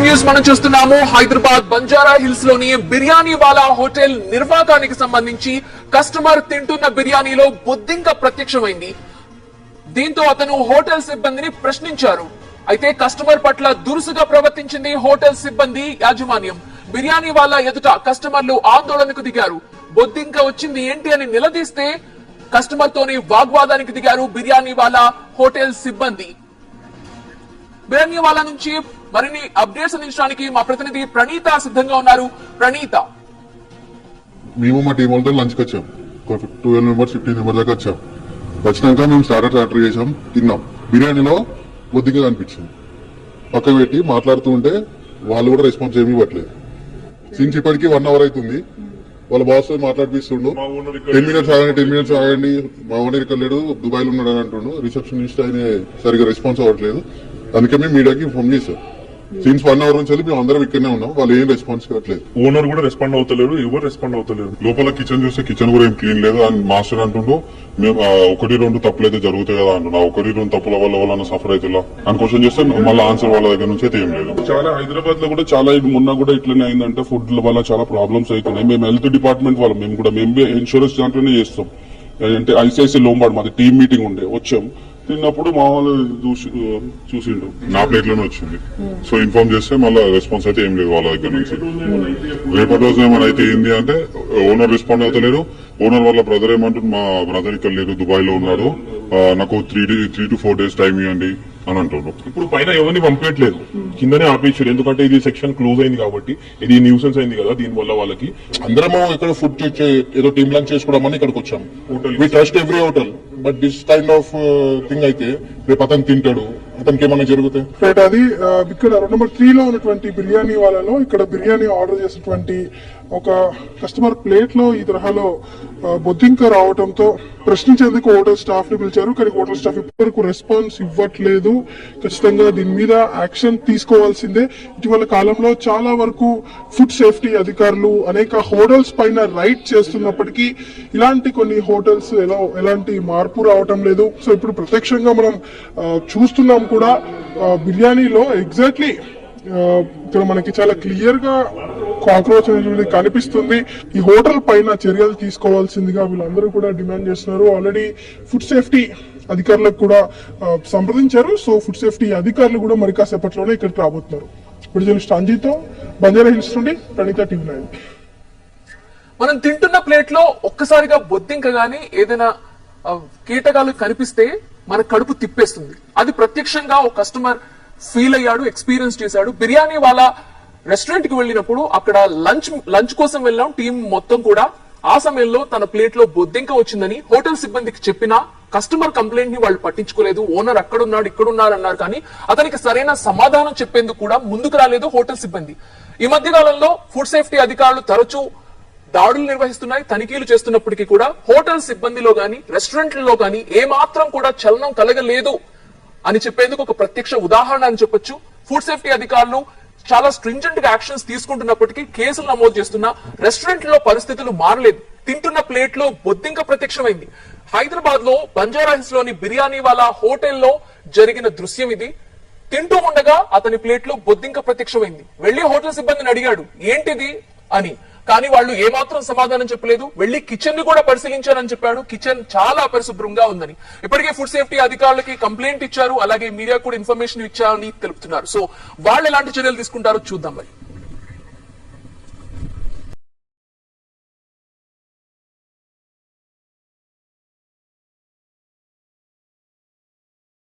News మనం చూస్తున్నాము. Hyderabad Banjara hills లోని బిర్యానీ వాలా హోటల్ నిర్వాకానికి సంబంధించి కస్టమర్ తింటున్న బిర్యానీలో బొద్దింక ప్రత్యక్షమైంది. దీంతో అతను హోటల్ సిబ్బందిని ప్రశ్నించారు. అయితే కస్టమర్ పట్ల దురుసుగా ప్రవర్తించింది హోటల్ సిబ్బంది యాజమాన్యం. బిర్యానీ వాలా ఎదుట కస్టమర్లు ఆందోళనకు దిగారు. బొద్దింక వచ్చింది ఏంటి అని నిలదీస్తే కస్టమర్ తోని వాగ్వాదానికి దిగారు బిర్యానీ వాలా హోటల్ సిబ్బంది. బిర్యానీ వాలా నుంచి మరిన్ని అప్డేట్స్ అందించడానికి మా ప్రతినిధి ప్రణీత సిద్ధంగా ఉన్నారు. ప్రణీత, మేము మా టీం వాళ్ళతో లంచ్కి వచ్చాం. 12 మెంబర్స్ 15 మెంబర్స్ దాకా వచ్చాం. వచ్చినాక మేము స్టార్టర్ ఆర్డర్ చేసాం, తిన్నాం. బిర్యానీలో బొద్దిగా కనిపించింది. పక్క పెట్టి మాట్లాడుతూ ఉంటే వాళ్ళు కూడా రెస్పాన్స్ ఏమీ ఇవ్వట్లేదు. సిన్స్ ఇప్పటికీ 1 అవర్ అవుతుంది. వాళ్ళ బాస్ మాట్లాడిపిస్తుండు, 10 మినిట్స్ ఆగండి, మా ఓనర్ ఇక్కడ లేడు, దుబాయ్ లో ఉన్నాడు అని అంటుండు. రిసెప్షనిస్ట్ ఆయన సరిగా రెస్పాన్స్ అవ్వట్లేదు. అందుకే మేము మీడియాకి ఇన్ఫార్మ్ చేశాం. సిన్స్ 1 అవర్ నుంచి మేము అందరం ఇక్కడనే ఉన్నాం. వాళ్ళు ఏం రెస్పాన్స్ ఇవ్వట్లేదు. ఓనర్ కూడా రెస్పాండ్ అవుతలేరు, ఎవరు రెస్పాండ్ అవుతలేరు. లోపల కిచెన్ చూస్తే కిచెన్ కూడా ఏం క్లీన్ లేదు అని మాస్టర్ అంటుండు. మేము 1-2 తప్పులు అయితే జరుగుతాయి కదా అంటున్నా. 1-2 తప్పుల వల్ల సఫర్ అవుతుందా అని క్వశ్చన్ చేస్తే మళ్ళీ ఆన్సర్ వాళ్ళ దగ్గర నుంచి అయితే ఏం లేదు. చాలా హైదరాబాద్ లో కూడా చాలా మొన్న కూడా ఇట్లనే అయిందంటే ఫుడ్ వల్ల చాలా ప్రాబ్లమ్స్ అవుతున్నాయి. మేము హెల్త్ డిపార్ట్మెంట్ వాళ్ళం, మేము ఇన్సూరెన్స్ దాంట్లోనే చేస్తాం. అంటే ఐసిఐసి లోంబాడ్ మాది టీమ్ మీటింగ్ ఉండే, వచ్చాం. తిన్నప్పుడు మా వాళ్ళు చూసిండు, నా ప్లేట్ లోనే వచ్చింది. సో ఇన్ఫార్మ్ చేస్తే మళ్ళీ రెస్పాన్స్ అయితే ఏం లేదు వాళ్ళ దగ్గర నుంచి. రేపటి రోజు ఏమైనా అయితే ఏంది అంటే ఓనర్ రెస్పాండ్ అవుతలేరు. ఓనర్ వాళ్ళ బ్రదర్ ఏమంటుంది, మా బ్రదర్ ఇక్కడ లేదు, దుబాయ్ లో ఉన్నాడు, నాకు 3 to 4 days టైం ఇవ్వండి అని అంటున్నారు. ఇప్పుడు పైన ఎవరిని పంపించట్లేదు, కిందనే ఆపేసారు. ఎందుకంటే ఇది సెక్షన్ క్లోజ్ అయింది కాబట్టి, ఇది న్యూసెన్స్ అయింది కదా. దీని వల్ల వాళ్ళకి అందరం ఇక్కడ ఫుడ్ ఏదో టీమ్ లంచ్ చేసుకోవడం ఇక్కడికి వచ్చాం. We trust every hotel, but this kind of thing అయితే రేపు అతను తింటాడు, అతనికి ఏమైనా జరుగుతాయి. రైట్, అది ఇక్కడ రోడ్ నెంబర్ 3 లో ఉన్నటువంటి బిర్యానీ వాళ్ళలో ఇక్కడ బిర్యానీ ఆర్డర్ చేసినటువంటి ఒక కస్టమర్ ప్లేట్ లో ఈ తరహాలో బొద్దింక రావడంతో ప్రశ్నించేందుకు హోటల్ స్టాఫ్ ని పిలిచారు. కానీ హోటల్ స్టాఫ్ ఇప్పటివరకు రెస్పాన్స్ ఇవ్వట్లేదు. ఖచ్చితంగా దీని మీద యాక్షన్ తీసుకోవాల్సిందే. ఇటీవల కాలంలో చాలా వరకు ఫుడ్ సేఫ్టీ అధికారులు అనేక హోటల్స్ పైన రైడ్ చేస్తున్నప్పటికీ ఇలాంటి కొన్ని హోటల్స్ ఎలాంటి మార్పు రావటం లేదు. సో ఇప్పుడు ప్రత్యక్షంగా మనం చూస్తున్నాం కూడా బిర్యానీలో ఎగ్జాక్ట్లీ ఇక్కడ మనకి చాలా క్లియర్ గా కాక్రోచ్ అనేది కనిపిస్తుంది. ఈ హోటల్ పైన చర్యలు తీసుకోవాల్సిందిగా వీళ్ళందరూ కూడా డిమాండ్ చేస్తున్నారు. ఆల్రెడీ ఫుడ్ సేఫ్టీ అధికారులకు కూడా సంప్రదించారు. సో ఫుడ్ సేఫ్టీ అధికారులు కూడా మరి కాసేపట్లోనే ఇక్కడికి రాబోతున్నారు. ఇప్పుడు జర్నలిస్ట్ అంజితో, బంజారా హిల్స్ నుండి ప్రణీత, టీవీ 9. మనం తింటున్న ప్లేట్ లో ఒక్కసారిగా బొద్దింక గానీ ఏదైనా కీటకాలు కనిపిస్తే మన కడుపు తిప్పేస్తుంది. అది ప్రత్యక్షంగా ఒక కస్టమర్ ఫీల్ అయ్యాడు, ఎక్స్పీరియన్స్ చేశాడు. బిర్యానీ వాళ్ళ రెస్టారెంట్ కి వెళ్ళినప్పుడు అక్కడ లంచ్ కోసం వెళ్ళాం టీం మొత్తం కూడా. ఆ సమయంలో తన ప్లేట్ లో బొద్దింక వచ్చిందని హోటల్ సిబ్బందికి చెప్పినా కస్టమర్ కంప్లైంట్ ని వాళ్ళు పట్టించుకోలేదు. ఓనర్ అక్కడున్నాడు ఇక్కడున్నారు అన్నారు, కానీ అతనికి సరైన సమాధానం చెప్పేందుకు కూడా ముందుకు రాలేదు హోటల్ సిబ్బంది. ఈ మధ్య కాలంలో ఫుడ్ సేఫ్టీ అధికారులు తరచూ దాడులు నిర్వహిస్తున్నాయి, తనిఖీలు చేస్తున్నప్పటికీ కూడా హోటల్ సిబ్బందిలో గాని రెస్టారెంట్లలో గాని ఏమాత్రం కూడా చలనం కలగలేదు అని చెప్పేందుకు ఒక ప్రత్యక్ష ఉదాహరణ అని చెప్పొచ్చు. ఫుడ్ సేఫ్టీ అధికారులు చాలా స్ట్రింజెంట్ గా యాక్షన్స్ తీసుకుంటున్నప్పటికీ కేసులు నమోదు చేస్తున్న రెస్టారెంట్ లో పరిస్థితులు మారలేదు. తింటున్న ప్లేట్ లో బొద్దింక ప్రత్యక్షమైంది. హైదరాబాద్ లో బంజారా హిల్స్ లోని బిర్యానీ వాలా హోటల్లో జరిగిన దృశ్యం ఇది. తింటూ ఉండగా అతని ప్లేట్ లో బొద్దింక ప్రత్యక్షమైంది. వెళ్లి హోటల్ సిబ్బందిని అడిగాడు ఏంటిది అని, కానీ వాళ్ళు ఏమాత్రం సమాధానం చెప్పలేదు. వెళ్లి కిచెన్ ని కూడా పరిశీలించారని చెప్పాడు. కిచెన్ చాలా అపరిశుభ్రంగా ఉందని. ఇప్పటికే ఫుడ్ సేఫ్టీ అధికారులకి కంప్లైంట్ ఇచ్చారు, అలాగే మీడియా కూడా ఇన్ఫర్మేషన్ ఇచ్చారని తెలుపుతున్నారు. సో వాళ్ళు ఎలాంటి చర్యలు తీసుకుంటారో చూద్దాం మరి.